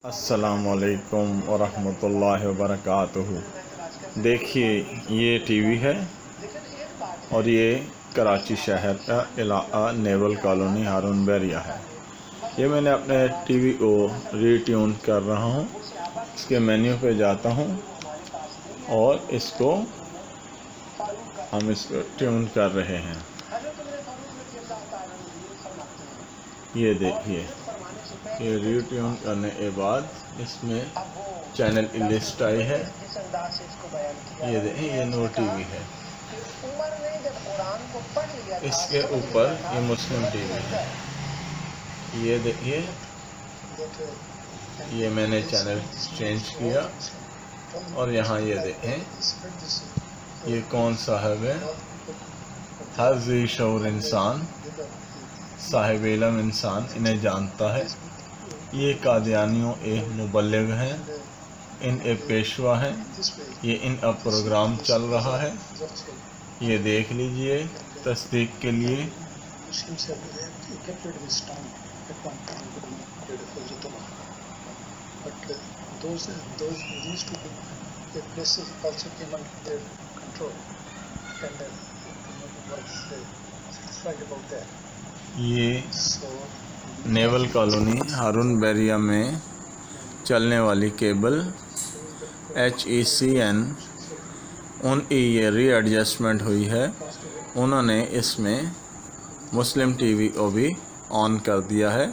السلام علیکم ورحمۃ اللہ وبرکاتہ۔ دیکھیے یہ ٹی وی ہے اور یہ کراچی شہر کا علاقہ نیول کالونی ہارون بیریا ہے۔ یہ میں نے اپنے ٹی وی کو ری ٹیون کر رہا ہوں۔ اس کے مینیو پہ جاتا ہوں اور اس کو ٹیون کر رہے ہیں۔ یہ دیکھیے، یہ ری ٹیون کرنے کے بعد اس میں چینل کی لسٹ آئی ہے۔ یہ دیکھیں، یہ نور ٹی وی ہے۔ اس کے اوپر یہ مسلم ٹی وی ہے۔ یہ دیکھیے، یہ میں نے چینل چینج کیا اور یہاں یہ دیکھیں، یہ کون صاحب ہے؟ ہر ذی شعور انسان، صاحب علم انسان انہیں جانتا ہے۔ یہ قادیانیوں ایک مبلغ ہیں، ان ایک پیشوا ہیں۔ یہ ان کا پروگرام چل رہا ہے، یہ دیکھ لیجئے تصدیق کے لیے۔ یہ نیول کالونی ہارون بیریا میں چلنے والی کیبل HECN، ان کی یہ ری ایڈجسٹمنٹ ہوئی ہے۔ انہوں نے اس میں مسلم ٹی وی کو بھی آن کر دیا ہے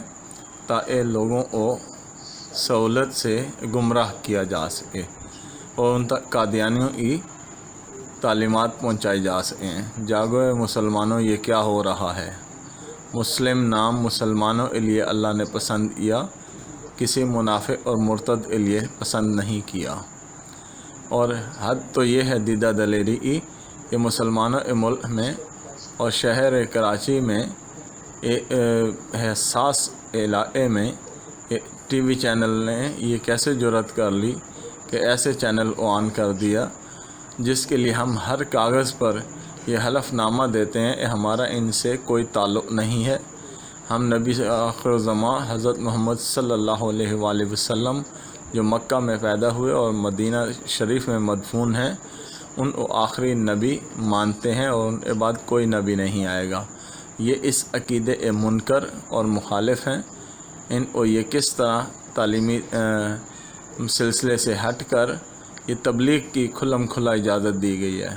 تاکہ لوگوں کو سہولت سے گمراہ کیا جا سکے اور ان تک قادیانیوں کی تعلیمات پہنچائی جا سکیں۔ جاگو اے مسلمانوں، یہ کیا ہو رہا ہے؟ مسلم نام مسلمانوں کے لیے اللہ نے پسند کیا، کسی منافق اور مرتد کے لیے پسند نہیں کیا۔ اور حد تو یہ ہے دیدہ دلیری کی کہ مسلمانوں کے ملک میں اور شہر کراچی میں ایک حساس علاقے میں ٹی وی چینل نے یہ کیسے جرأت کر لی کہ ایسے چینل کو آن کر دیا جس کے لیے ہم ہر کاغذ پر یہ حلف نامہ دیتے ہیں کہ ہمارا ان سے کوئی تعلق نہیں ہے۔ ہم نبی آخر الزماں حضرت محمد صلی اللہ علیہ وآلہ وسلم جو مکہ میں پیدا ہوئے اور مدینہ شریف میں مدفون ہیں، ان کو آخری نبی مانتے ہیں اور ان کے بعد کوئی نبی نہیں آئے گا۔ یہ اس عقیدے منکر اور مخالف ہیں۔ ان کو یہ کس طرح تعلیمی سلسلے سے ہٹ کر یہ تبلیغ کی کھلم کھلا اجازت دی گئی ہے؟